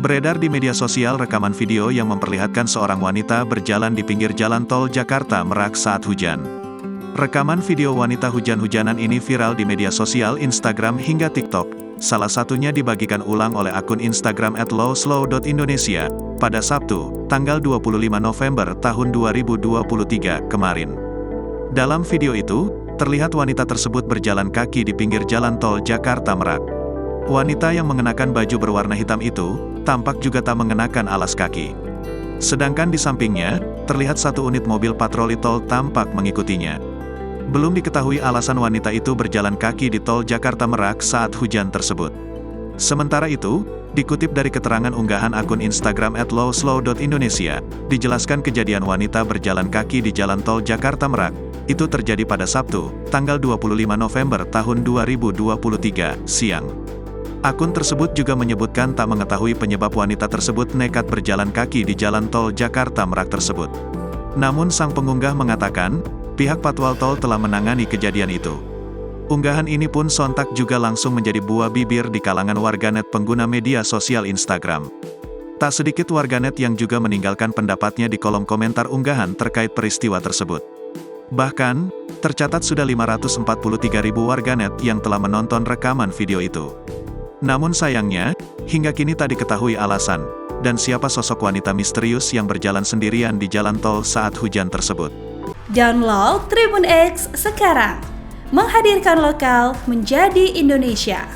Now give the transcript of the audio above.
Beredar di media sosial rekaman video yang memperlihatkan seorang wanita berjalan di pinggir jalan tol Jakarta Merak saat hujan. Rekaman video wanita hujan-hujanan ini viral di media sosial Instagram hingga TikTok. Salah satunya dibagikan ulang oleh akun Instagram @lowslow.indonesia pada Sabtu, tanggal 25 November tahun 2023 kemarin. Dalam video itu, terlihat wanita tersebut berjalan kaki di pinggir jalan tol Jakarta Merak. Wanita yang mengenakan baju berwarna hitam itu, tampak juga tak mengenakan alas kaki. Sedangkan di sampingnya, terlihat satu unit mobil patroli tol tampak mengikutinya. Belum diketahui alasan wanita itu berjalan kaki di tol Jakarta Merak saat hujan tersebut. Sementara itu, dikutip dari keterangan unggahan akun Instagram @lowslow.indonesia, dijelaskan kejadian wanita berjalan kaki di jalan tol Jakarta Merak, itu terjadi pada Sabtu, tanggal 25 November tahun 2023, siang. Akun tersebut juga menyebutkan tak mengetahui penyebab wanita tersebut nekat berjalan kaki di jalan tol Jakarta Merak tersebut. Namun sang pengunggah mengatakan, pihak patwal tol telah menangani kejadian itu. Unggahan ini pun sontak juga langsung menjadi buah bibir di kalangan warganet pengguna media sosial Instagram. Tak sedikit warganet yang juga meninggalkan pendapatnya di kolom komentar unggahan terkait peristiwa tersebut. Bahkan, tercatat sudah 543.000 warganet yang telah menonton rekaman video itu. Namun sayangnya, hingga kini tak diketahui alasan, dan siapa sosok wanita misterius yang berjalan sendirian di jalan tol saat hujan tersebut. Download Tribun X sekarang, menghadirkan lokal menjadi Indonesia.